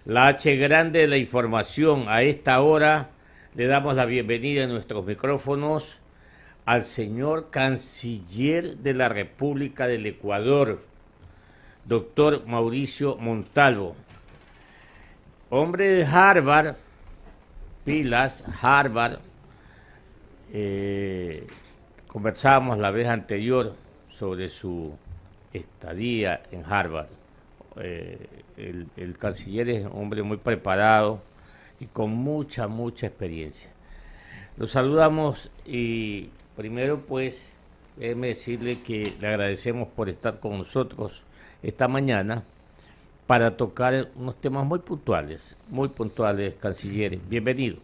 La H grande de la información. A esta hora le damos la bienvenida en nuestros micrófonos al señor canciller de la República del Ecuador, doctor Mauricio Montalvo, hombre de Harvard, pilas, Harvard. Conversábamos la vez anterior sobre su estadía en Harvard. El canciller es un hombre muy preparado y con mucha experiencia. Lo saludamos y primero pues déjeme decirle que le agradecemos por estar con nosotros esta mañana para tocar unos temas muy puntuales, canciller. Bienvenido.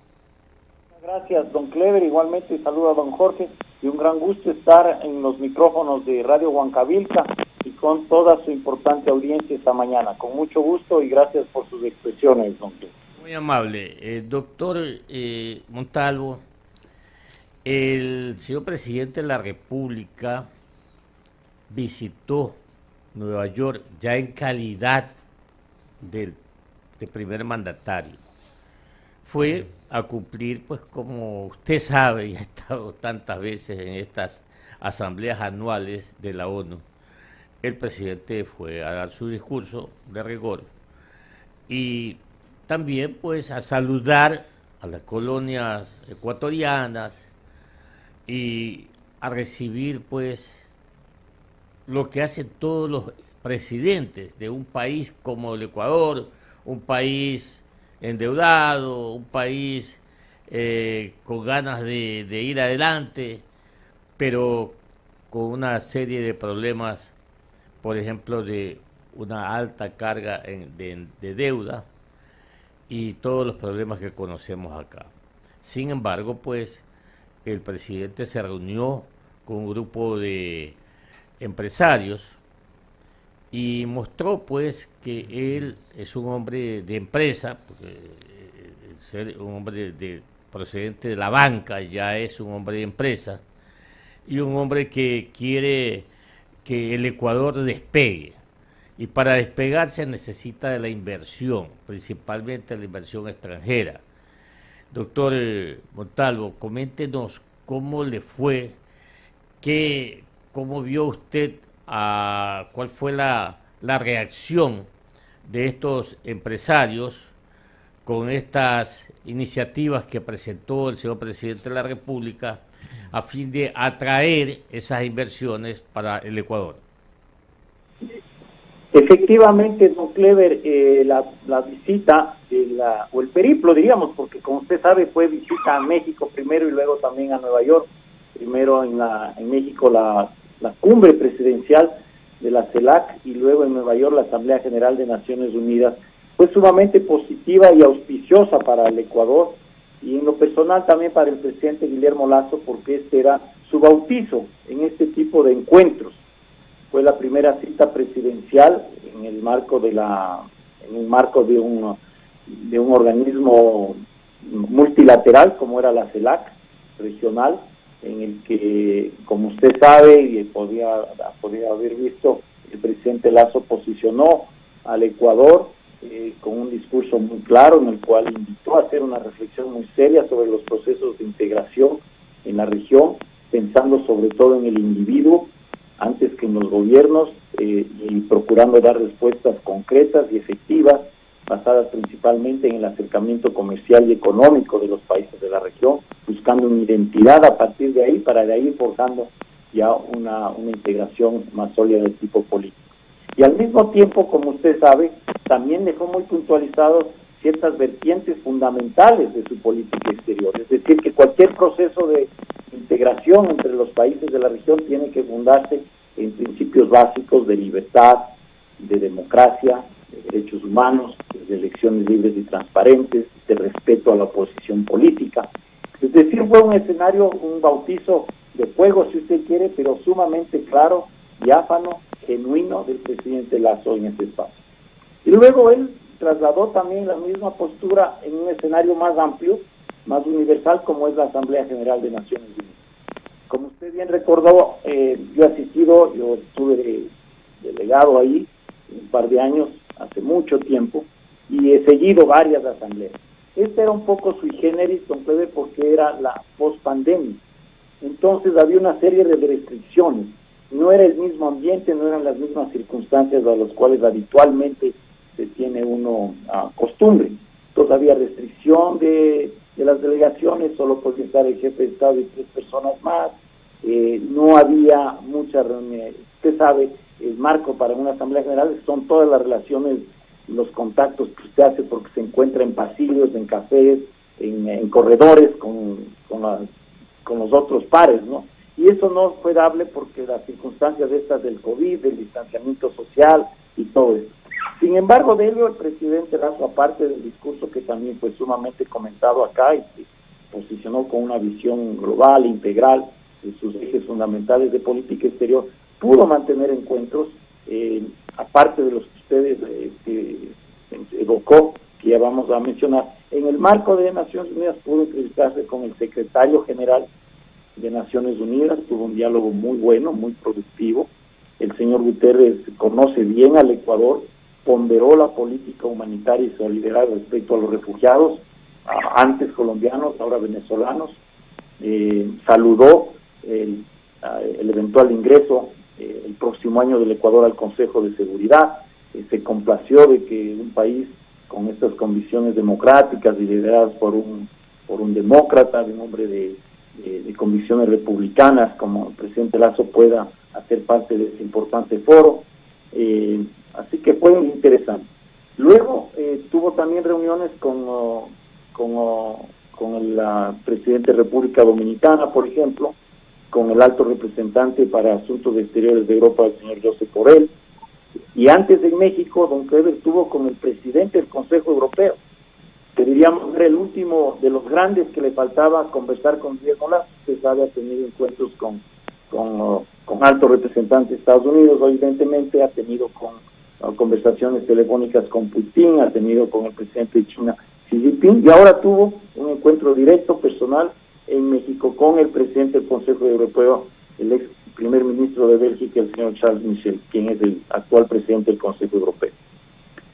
Gracias, don Clever. Igualmente saludo a don Jorge y un gran gusto estar en los micrófonos de Radio Huancavilca y con toda su importante audiencia esta mañana. Con mucho gusto y gracias por sus expresiones, don Clever. Muy amable. Doctor Montalvo, el señor presidente de la República visitó Nueva York ya en calidad de primer mandatario. Fue a cumplir, pues como usted sabe y ha estado tantas veces en estas asambleas anuales de la ONU, el presidente fue a dar su discurso de rigor y también pues a saludar a las colonias ecuatorianas y a recibir pues lo que hacen todos los presidentes de un país como el Ecuador, un país endeudado, un país con ganas de ir adelante, pero con una serie de problemas, por ejemplo, de una alta carga de deuda y todos los problemas que conocemos acá. Sin embargo, pues, el presidente se reunió con un grupo de empresarios y mostró pues que él es un hombre de empresa, porque ser un hombre procedente de la banca ya es un hombre de empresa, y un hombre que quiere que el Ecuador despegue. Y para despegar se necesita de la inversión, principalmente la inversión extranjera. Doctor Montalvo, coméntenos cómo le fue, cómo vio usted, cuál fue la reacción de estos empresarios con estas iniciativas que presentó el señor presidente de la República a fin de atraer esas inversiones para el Ecuador. Efectivamente, don Clever, la visita o el periplo, diríamos, porque como usted sabe fue visita a México primero y luego también a Nueva York. Primero en México la cumbre presidencial de la CELAC y luego en Nueva York la Asamblea General de Naciones Unidas fue sumamente positiva y auspiciosa para el Ecuador y en lo personal también para el presidente Guillermo Lasso, porque este era su bautizo en este tipo de encuentros. Fue la primera cita presidencial en el marco de un organismo multilateral como era la CELAC regional, en el que, como usted sabe y podía haber visto, el presidente Lasso posicionó al Ecuador con un discurso muy claro en el cual invitó a hacer una reflexión muy seria sobre los procesos de integración en la región, pensando sobre todo en el individuo antes que en los gobiernos y procurando dar respuestas concretas y efectivas basadas principalmente en el acercamiento comercial y económico de los países de la región, buscando una identidad a partir de ahí, para de ahí forjando ya una integración más sólida de tipo político. Y al mismo tiempo, como usted sabe, también dejó muy puntualizados ciertas vertientes fundamentales de su política exterior, es decir, que cualquier proceso de integración entre los países de la región tiene que fundarse en principios básicos de libertad, de democracia, de derechos humanos, de elecciones libres y transparentes, de respeto a la oposición política. Es decir, fue un escenario, un bautizo de fuego, si usted quiere, pero sumamente claro, diáfano, genuino del presidente Lasso en ese espacio. Y luego él trasladó también la misma postura en un escenario más amplio, más universal, como es la Asamblea General de Naciones Unidas. Como usted bien recordó, yo estuve delegado ahí un par de años, hace mucho tiempo, y he seguido varias asambleas. Esta era un poco sui generis, don Fede, porque era la post-pandemia. Entonces había una serie de restricciones. No era el mismo ambiente, no eran las mismas circunstancias a las cuales habitualmente se tiene uno costumbre. Entonces había restricción de las delegaciones, solo podía estar el jefe de Estado y 3 personas más. No había muchas reuniones. Usted sabe, el marco para una Asamblea General son todas las relaciones, los contactos que usted hace porque se encuentra en pasillos, en cafés, en corredores con los otros pares, ¿no? Y eso no fue dable porque las circunstancias estas del COVID, del distanciamiento social y todo eso. Sin embargo, de ello el presidente Lasso, aparte del discurso que también fue sumamente comentado acá y se posicionó con una visión global, integral, de sus ejes fundamentales de política exterior, pudo mantener encuentros, aparte de los que ustedes evocó, que ya vamos a mencionar. En el marco de Naciones Unidas pudo entrevistarse con el secretario general de Naciones Unidas, tuvo un diálogo muy bueno, muy productivo. El señor Guterres conoce bien al Ecuador, ponderó la política humanitaria y solidaridad respecto a los refugiados, antes colombianos, ahora venezolanos, saludó el eventual ingreso el próximo año del Ecuador al Consejo de Seguridad, se complació de que un país con estas condiciones democráticas y lideradas por un demócrata, de un hombre de convicciones republicanas como el presidente Lasso pueda hacer parte de ese importante foro, así que fue interesante. Luego tuvo también reuniones con el presidente de República Dominicana, por ejemplo, con el alto representante para Asuntos Exteriores de Europa, el señor Josep Borrell, y antes en México, don Kleber estuvo con el presidente del Consejo Europeo, que diríamos era el último de los grandes que le faltaba conversar con Guillermo Lasso. Usted sabe, ha tenido encuentros con altos representantes de Estados Unidos, evidentemente ha tenido conversaciones telefónicas con Putin, ha tenido con el presidente de China, Xi Jinping, y ahora tuvo un encuentro directo, personal, en México con el presidente del Consejo Europeo, el ex primer ministro de Bélgica, el señor Charles Michel, quien es el actual presidente del Consejo Europeo.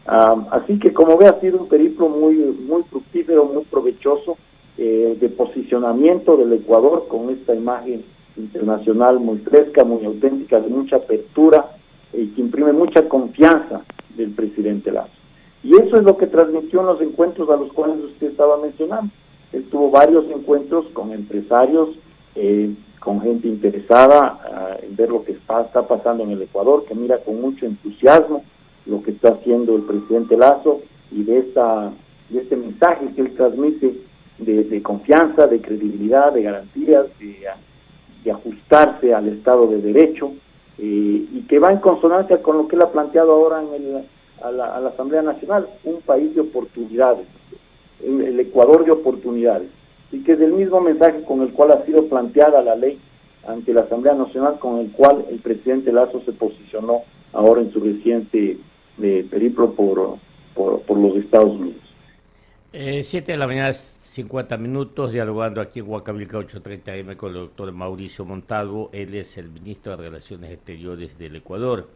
Así que, como ve, ha sido un periplo muy fructífero, muy provechoso, de posicionamiento del Ecuador con esta imagen internacional muy fresca, muy auténtica, de mucha apertura, y que imprime mucha confianza del presidente Lasso. Y eso es lo que transmitió en los encuentros a los cuales usted estaba mencionando. Él tuvo varios encuentros con empresarios, con gente interesada en ver lo que está pasando en el Ecuador, que mira con mucho entusiasmo lo que está haciendo el presidente Lasso, y de este mensaje que él transmite de confianza, de credibilidad, de garantías, de ajustarse al Estado de Derecho, y que va en consonancia con lo que él ha planteado ahora a la Asamblea Nacional, un país de oportunidades, el Ecuador de oportunidades, y que es el mismo mensaje con el cual ha sido planteada la ley ante la Asamblea Nacional, con el cual el presidente Lasso se posicionó ahora en su reciente periplo por los Estados Unidos. 7 de la mañana, 50 minutos, dialogando aquí en Huancavelica 830 AM con el doctor Mauricio Montalvo. Él es el ministro de Relaciones Exteriores del Ecuador.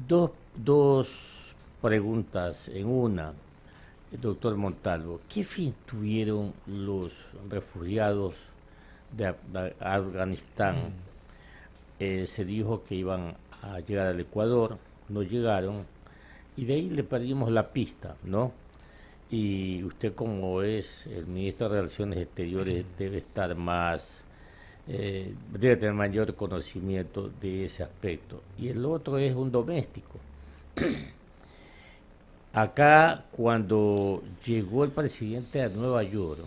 Dos preguntas en una. Doctor Montalvo, ¿qué fin tuvieron los refugiados de Afganistán? Se dijo que iban a llegar al Ecuador, no llegaron, y de ahí le perdimos la pista, ¿no? Y usted, como es el ministro de Relaciones Exteriores, debe estar debe tener mayor conocimiento de ese aspecto. Y el otro es un doméstico. Acá, cuando llegó el presidente a Nueva York,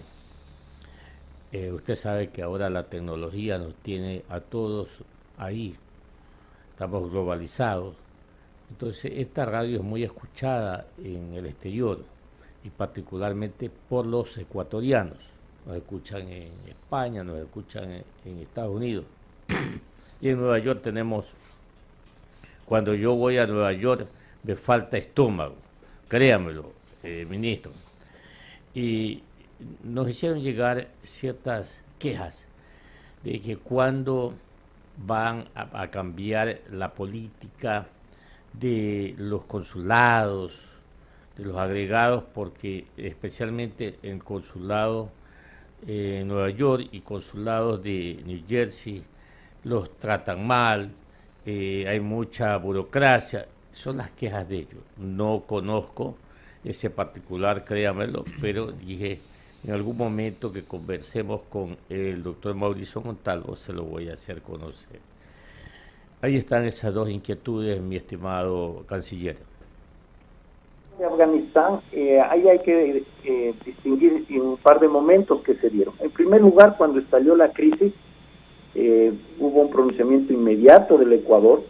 usted sabe que ahora la tecnología nos tiene a todos ahí, estamos globalizados. Entonces, esta radio es muy escuchada en el exterior, y particularmente por los ecuatorianos. Nos escuchan en España, nos escuchan en Estados Unidos. Y en Nueva York tenemos, cuando yo voy a Nueva York, me falta estómago. Créamelo, ministro. Y nos hicieron llegar ciertas quejas de que cuando van a cambiar la política de los consulados de los agregados, porque especialmente en consulado en Nueva York y consulados de New Jersey los tratan mal, hay mucha burocracia, son las quejas de ellos. No conozco ese particular, créamelo, pero dije en algún momento que conversemos con el doctor Mauricio Montalvo, se lo voy a hacer conocer. Ahí están esas dos inquietudes, mi estimado canciller. De Afganistán, ahí hay que distinguir en un par de momentos que se dieron. En primer lugar, cuando estalló la crisis, hubo un pronunciamiento inmediato del Ecuador,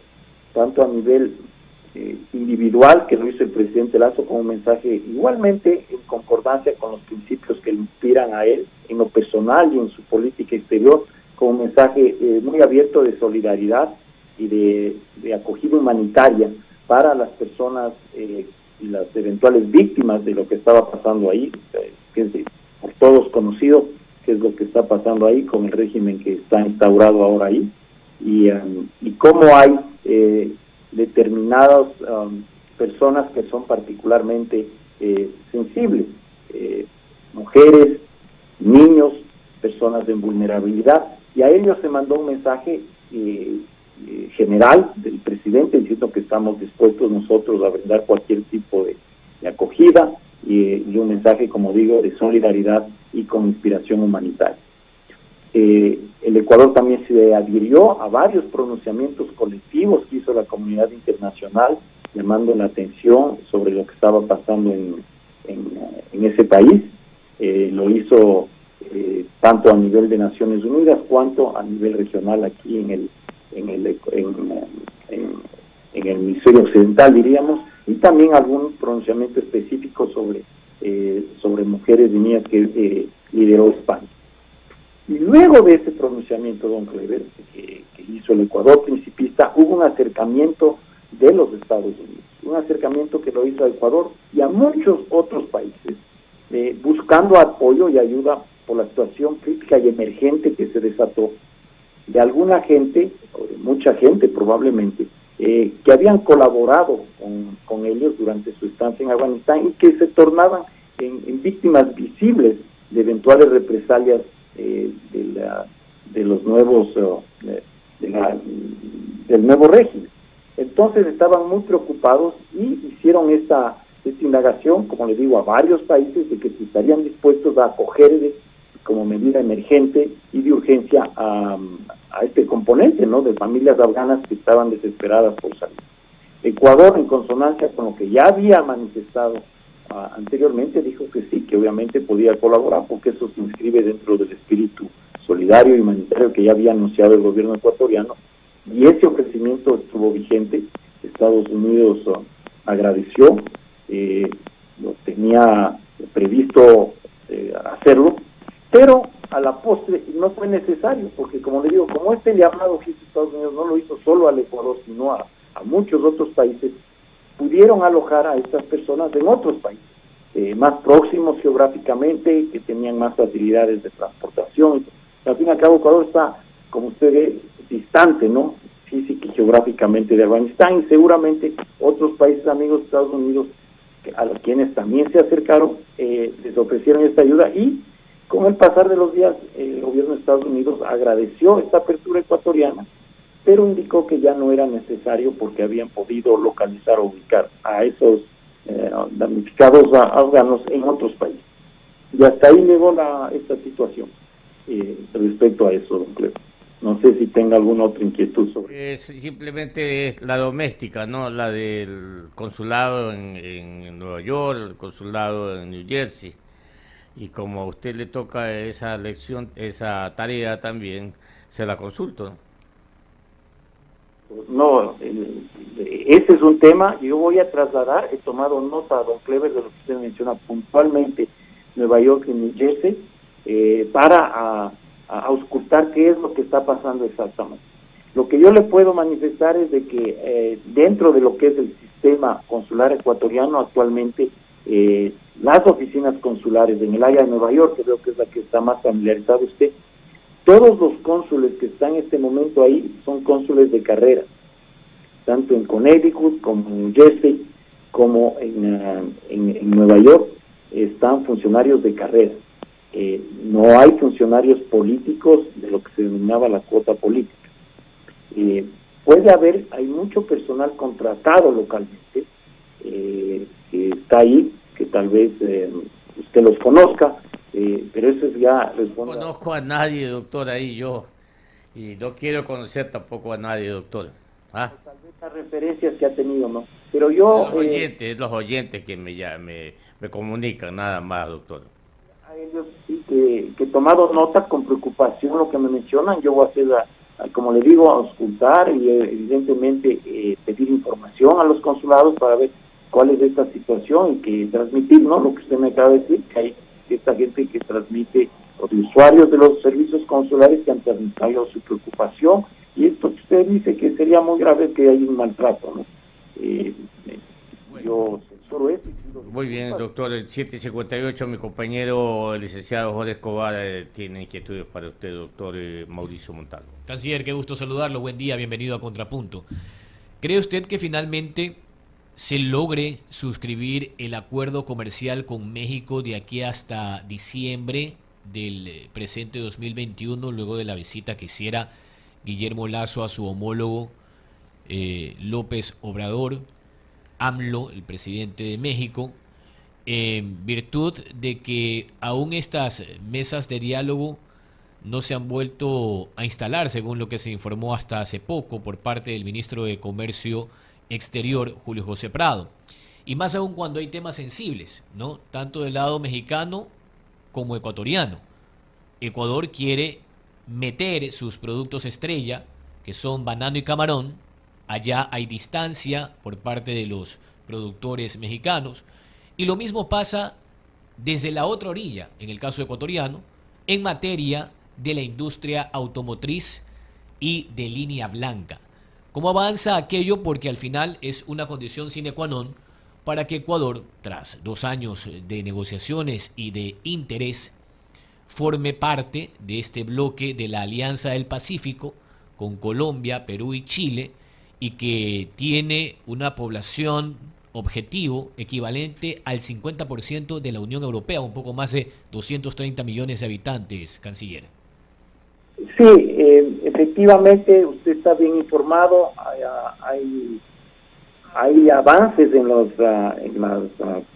tanto a nivel individual, que lo hizo el presidente Lazo como un mensaje igualmente en concordancia con los principios que le inspiran a él, en lo personal y en su política exterior, como un mensaje muy abierto de solidaridad y de acogida humanitaria para las personas y las eventuales víctimas de lo que estaba pasando ahí, que es por todos conocido qué es lo que está pasando ahí con el régimen que está instaurado ahora ahí, y cómo hay determinadas personas que son particularmente sensibles, mujeres, niños, personas en vulnerabilidad, y a ellos se mandó un mensaje general del presidente diciendo que estamos dispuestos nosotros a brindar cualquier tipo de acogida y un mensaje, como digo, de solidaridad y con inspiración humanitaria. El Ecuador también se adhirió a varios pronunciamientos colectivos que hizo la comunidad internacional, llamando la atención sobre lo que estaba pasando en ese país. Lo hizo tanto a nivel de Naciones Unidas cuanto a nivel regional aquí en el hemisferio occidental, diríamos, y también algún pronunciamiento específico sobre mujeres y niñas que lideró España. Y luego de ese pronunciamiento, don Clever, que hizo el Ecuador principista, hubo un acercamiento de los Estados Unidos, un acercamiento que lo hizo a Ecuador y a muchos otros países, buscando apoyo y ayuda por la situación crítica y emergente que se desató de alguna gente, o de mucha gente probablemente, que habían colaborado con ellos durante su estancia en Afganistán y que se tornaban en víctimas visibles de eventuales represalias de los nuevos del nuevo régimen. Entonces estaban muy preocupados y hicieron esta indagación, como le digo, a varios países de que si estarían dispuestos a acoger como medida emergente y de urgencia a este componente, ¿no?, de familias afganas que estaban desesperadas por salir. Ecuador, en consonancia con lo que ya había manifestado anteriormente, dijo que sí, que obviamente podía colaborar, porque eso se inscribe dentro del espíritu solidario y humanitario que ya había anunciado el gobierno ecuatoriano, y ese ofrecimiento estuvo vigente. Estados Unidos agradeció, lo tenía previsto hacerlo, pero a la postre no fue necesario, porque como le digo, como este llamado que hizo Estados Unidos no lo hizo solo al Ecuador, sino a muchos otros países, pudieron alojar a estas personas en otros países, más próximos geográficamente, que tenían más facilidades de transportación. Al fin y al cabo, Ecuador está, como usted ve, distante, ¿no?, física y geográficamente de Afganistán, y seguramente otros países amigos de Estados Unidos, a los quienes también se acercaron, les ofrecieron esta ayuda, y con el pasar de los días, el gobierno de Estados Unidos agradeció esta apertura ecuatoriana, pero indicó que ya no era necesario porque habían podido localizar o ubicar a esos damnificados afganos en otros países. Y hasta ahí llegó esta situación respecto a eso, don Cleber. No sé si tenga alguna otra inquietud sobre simplemente la doméstica, ¿no? La del consulado en Nueva York, el consulado en New Jersey. Y como a usted le toca esa lección, esa tarea también, se la consulto. No, ese es un tema. Yo voy a trasladar, he tomado nota, don Clever, de lo que usted menciona puntualmente, Nueva York y New Jersey, para auscultar qué es lo que está pasando exactamente. Lo que yo le puedo manifestar es de que dentro de lo que es el sistema consular ecuatoriano actualmente, las oficinas consulares en el área de Nueva York, que creo que es la que está más familiarizado usted, todos los cónsules que están en este momento ahí son cónsules de carrera, tanto en Connecticut como en New Jersey, como en Nueva York están funcionarios de carrera. No hay funcionarios políticos de lo que se denominaba la cuota política. Hay mucho personal contratado localmente que está ahí, que tal vez usted los conozca, pero eso es ya... No conozco a nadie, doctor, ahí yo, y no quiero conocer tampoco a nadie, doctor. ¿Ah? Tal vez las referencias que ha tenido, ¿no? Pero yo... Los oyentes que me comunican nada más, doctor. A ellos sí que he tomado nota con preocupación lo que me mencionan. Yo voy a hacer, como le digo, a auscultar y evidentemente pedir información a los consulados para ver cuál es esta situación y que transmitir, ¿no? Lo que usted me acaba de decir, que hay esta gente que transmite, los usuarios de los servicios consulares que han transmitido su preocupación, y esto que usted dice que sería muy grave que haya un maltrato, ¿no? Yo censuro eso. Muy bien, doctor. El 758, mi compañero, el licenciado Jorge Escobar, tiene inquietudes para usted, doctor Mauricio Montalvo. Canciller, qué gusto saludarlo. Buen día, bienvenido a Contrapunto. ¿Cree usted que finalmente se logre suscribir el acuerdo comercial con México de aquí hasta diciembre del presente 2021, luego de la visita que hiciera Guillermo Lasso a su homólogo López Obrador, AMLO, el presidente de México, en virtud de que aún estas mesas de diálogo no se han vuelto a instalar, según lo que se informó hasta hace poco por parte del ministro de Comercio Exterior, Julio José Prado? Y más aún cuando hay temas sensibles, ¿no? Tanto del lado mexicano como ecuatoriano. Ecuador quiere meter sus productos estrella, que son banano y camarón. Allá hay distancia por parte de los productores mexicanos. Y lo mismo pasa desde la otra orilla, en el caso ecuatoriano, en materia de la industria automotriz y de línea blanca. ¿Cómo avanza aquello? Porque al final es una condición sine qua non para que Ecuador, tras 2 años de negociaciones y de interés, forme parte de este bloque de la Alianza del Pacífico con Colombia, Perú y Chile, y que tiene una población objetivo equivalente al 50% de la Unión Europea, un poco más de 230 millones de habitantes, canciller. Sí, efectivamente, usted está bien informado. Hay avances en las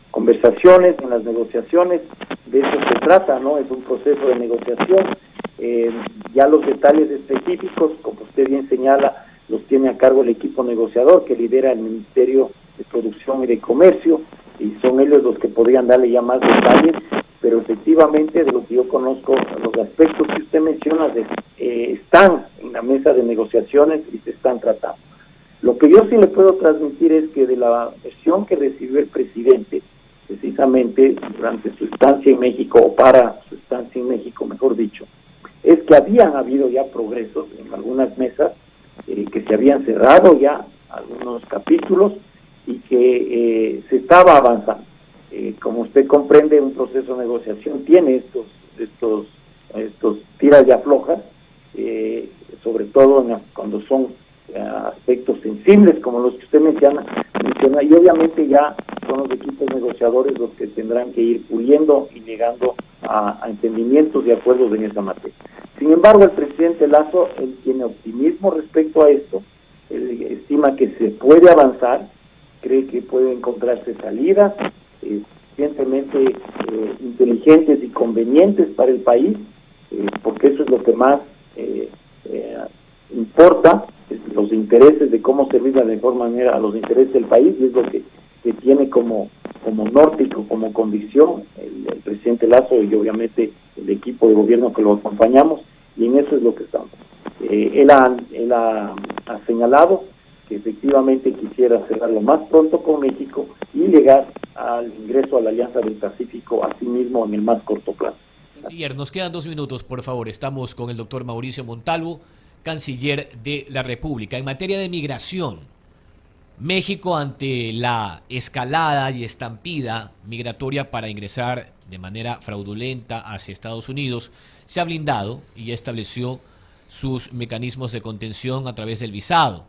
conversaciones, en las negociaciones. De eso se trata, ¿no? Es un proceso de negociación. Ya los detalles específicos, como usted bien señala, los tiene a cargo el equipo negociador que lidera el Ministerio de Producción y de Comercio, y son ellos los que podrían darle ya más detalles, pero efectivamente, de lo que yo conozco, los aspectos que usted menciona están en la mesa de negociaciones y se están tratando. Lo que yo sí le puedo transmitir es que de la versión que recibió el presidente, precisamente durante su estancia en México, o para su estancia en México, mejor dicho, es que habían habido ya progresos en algunas mesas, que se habían cerrado ya algunos capítulos y que se estaba avanzando. Como usted comprende, un proceso de negociación tiene estos tiras y aflojas, sobre todo cuando son aspectos sensibles como los que usted menciona, y obviamente ya son los equipos negociadores los que tendrán que ir puliendo y llegando a entendimientos y acuerdos en esa materia. Sin embargo, el presidente Lasso, él tiene optimismo respecto a esto, él estima que se puede avanzar, cree que puede encontrarse salidas suficientemente inteligentes y convenientes para el país, porque eso es lo que más importa, los intereses de cómo servir de mejor manera a los intereses del país, y es lo que tiene como norte y como convicción el presidente Lasso y obviamente el equipo de gobierno que lo acompañamos, y en eso es lo que estamos. Él ha señalado que efectivamente quisiera cerrar lo más pronto con México y llegar al ingreso a la Alianza del Pacífico a sí mismo en el más corto plazo. Canciller, nos quedan 2 minutos, por favor. Estamos con el doctor Mauricio Montalvo, canciller de la República. En materia de migración, México, ante la escalada y estampida migratoria para ingresar de manera fraudulenta hacia Estados Unidos, se ha blindado y ya estableció sus mecanismos de contención a través del visado.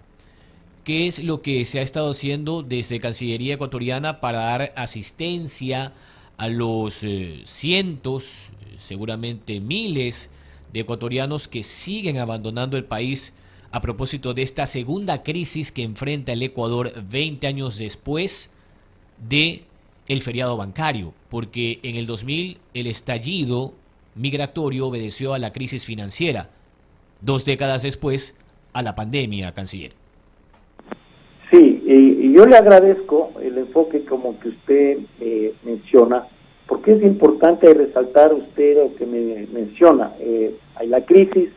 ¿qué es lo que se ha estado haciendo desde Cancillería ecuatoriana para dar asistencia a los cientos, seguramente miles de ecuatorianos que siguen abandonando el país a propósito de esta segunda crisis que enfrenta el Ecuador 20 años después de el feriado bancario? Porque en el 2000 el estallido migratorio obedeció a la crisis financiera, 2 décadas después a la pandemia, canciller. Sí, y yo le agradezco el enfoque como que usted menciona, porque es importante resaltar usted lo que me menciona. Hay la crisis,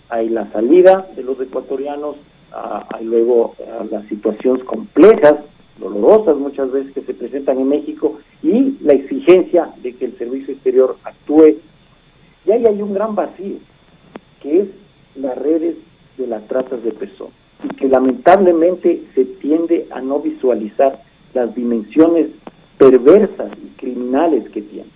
hay la salida de los ecuatorianos, hay luego las situaciones complejas, dolorosas muchas veces que se presentan en México, y la exigencia de que el servicio exterior actúe. Y ahí hay un gran vacío, que es las redes de las tratas de personas, y que lamentablemente se tiende a no visualizar las dimensiones perversas y criminales que tienen.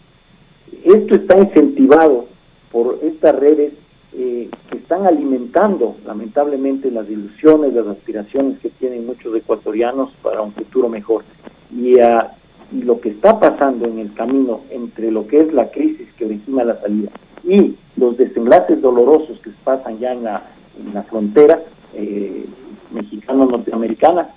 Esto está incentivado por estas redes que están alimentando lamentablemente las ilusiones, las aspiraciones que tienen muchos ecuatorianos para un futuro mejor. Y lo que está pasando en el camino entre lo que es la crisis que origina la salida y los desenlaces dolorosos que pasan ya en la frontera mexicano-norteamericana,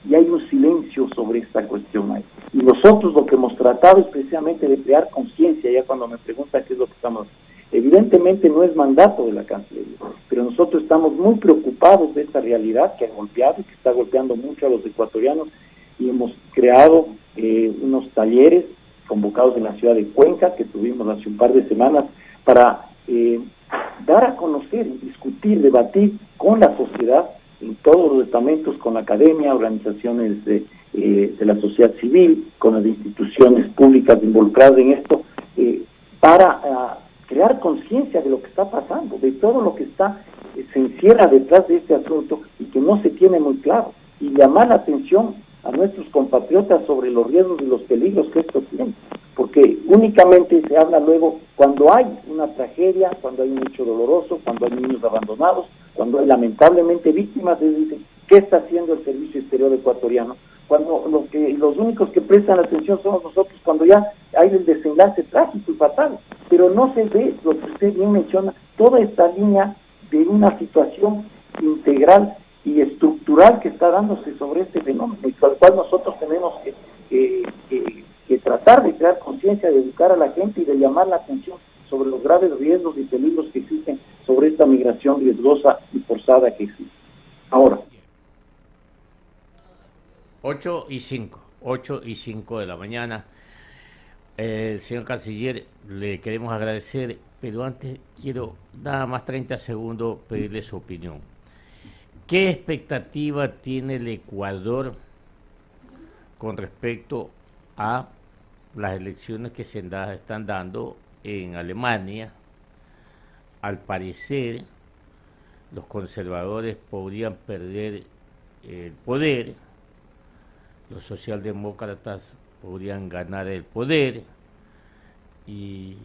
y hay un silencio sobre esta cuestión ahí. Y nosotros lo que hemos tratado es precisamente de crear conciencia. Ya cuando me preguntan qué es lo que estamos... Evidentemente no es mandato de la Cancillería, pero nosotros estamos muy preocupados de esta realidad que ha golpeado y que está golpeando mucho a los ecuatorianos, y hemos creado unos talleres convocados en la ciudad de Cuenca, que tuvimos hace un par de semanas, para dar a conocer, discutir, debatir con la sociedad, en todos los estamentos, con la academia, organizaciones de la sociedad civil, con las instituciones públicas involucradas en esto, para crear conciencia de lo que está pasando, de todo lo que se encierra detrás de este asunto y que no se tiene muy claro, y llamar la atención a nuestros compatriotas sobre los riesgos y los peligros que esto tiene, porque únicamente se habla luego cuando hay una tragedia, cuando hay un hecho doloroso, cuando hay niños abandonados, cuando hay lamentablemente víctimas. Se dice, ¿qué está haciendo el servicio exterior ecuatoriano? Cuando los únicos que prestan atención somos nosotros, cuando ya hay el desenlace trágico y fatal, pero no se ve lo que usted bien menciona, toda esta línea de una situación integral y estructural que está dándose sobre este fenómeno, y con el cual nosotros tenemos que tratar de crear conciencia, de educar a la gente y de llamar la atención sobre los graves riesgos y peligros que existen sobre esta migración riesgosa y forzada que existe. Ahora, 8:05 de la mañana. Señor canciller, le queremos agradecer, pero antes quiero nada más 30 segundos pedirle su opinión. ¿Qué expectativa tiene el Ecuador con respecto a las elecciones que se están dando en Alemania? Al parecer, los conservadores podrían perder el poder, los socialdemócratas podrían ganar el poder. ¿Y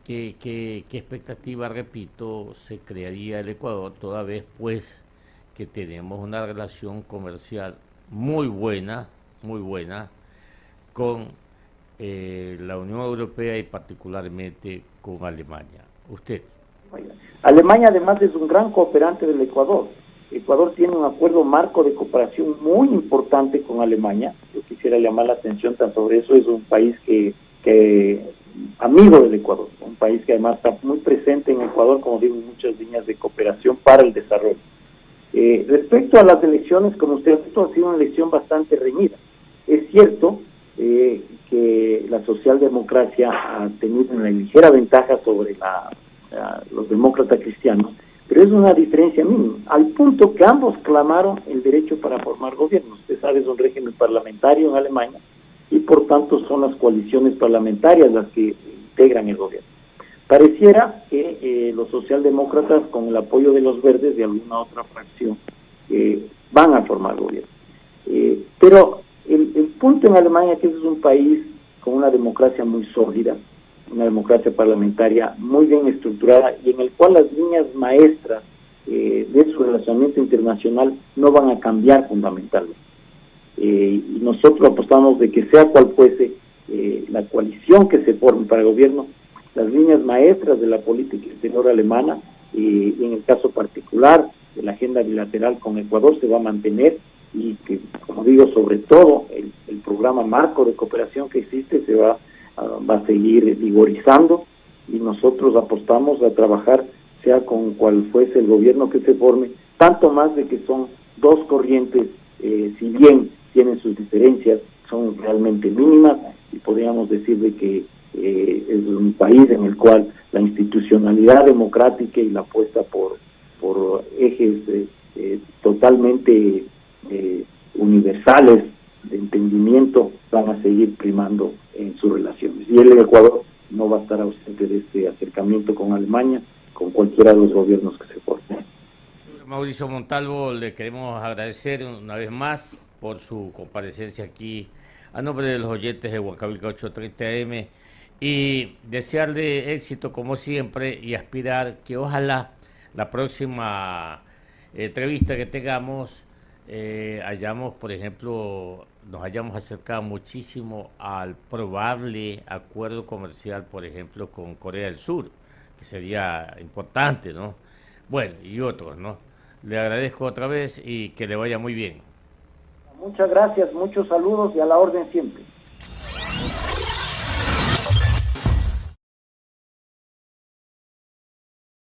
qué expectativa, repito, se crearía el Ecuador, toda vez pues que tenemos una relación comercial muy buena con la Unión Europea y particularmente con Alemania? Usted. Alemania además es un gran cooperante del Ecuador. Ecuador tiene un acuerdo marco de cooperación muy importante con Alemania. Yo quisiera llamar la atención tan sobre eso. Es un país que amigo del Ecuador, un país que además está muy presente en Ecuador, como digo, en muchas líneas de cooperación para el desarrollo. Respecto a las elecciones, como usted ha visto, ha sido una elección bastante reñida. Es cierto que la socialdemocracia ha tenido una ligera ventaja sobre los demócratas cristianos, pero es una diferencia mínima, al punto que ambos clamaron el derecho para formar gobierno. Usted sabe, es un régimen parlamentario en Alemania, y por tanto son las coaliciones parlamentarias las que integran el gobierno. Pareciera que los socialdemócratas, con el apoyo de los verdes y alguna otra fracción, van a formar gobierno. Pero el punto en Alemania es que es un país con una democracia muy sólida, una democracia parlamentaria muy bien estructurada, y en el cual las líneas maestras de su relacionamiento internacional no van a cambiar fundamentalmente. Y nosotros apostamos de que sea cual fuese la coalición que se forme para el gobierno, las líneas maestras de la política exterior alemana, y en el caso particular de la agenda bilateral con Ecuador, se va a mantener, y que, como digo, sobre todo el programa marco de cooperación que existe se va a seguir vigorizando, y nosotros apostamos a trabajar sea con cual fuese el gobierno que se forme, tanto más de que son dos corrientes, si bien tienen sus diferencias, son realmente mínimas, y podríamos decir de que es un país en el cual la institucionalidad democrática y la apuesta por ejes totalmente universales de entendimiento van a seguir primando en sus relaciones. Y el Ecuador no va a estar ausente de este acercamiento con Alemania, con cualquiera de los gobiernos que se formen. Mauricio Montalvo, le queremos agradecer una vez más por su comparecencia aquí a nombre de los oyentes de Huancavelica 830 AM, y desearle éxito como siempre y aspirar que ojalá la próxima entrevista que tengamos por ejemplo, nos hayamos acercado muchísimo al probable acuerdo comercial, por ejemplo, con Corea del Sur, que sería importante, ¿no? Bueno, y otros, ¿no? Le agradezco otra vez y que le vaya muy bien. Muchas gracias, muchos saludos y a la orden siempre.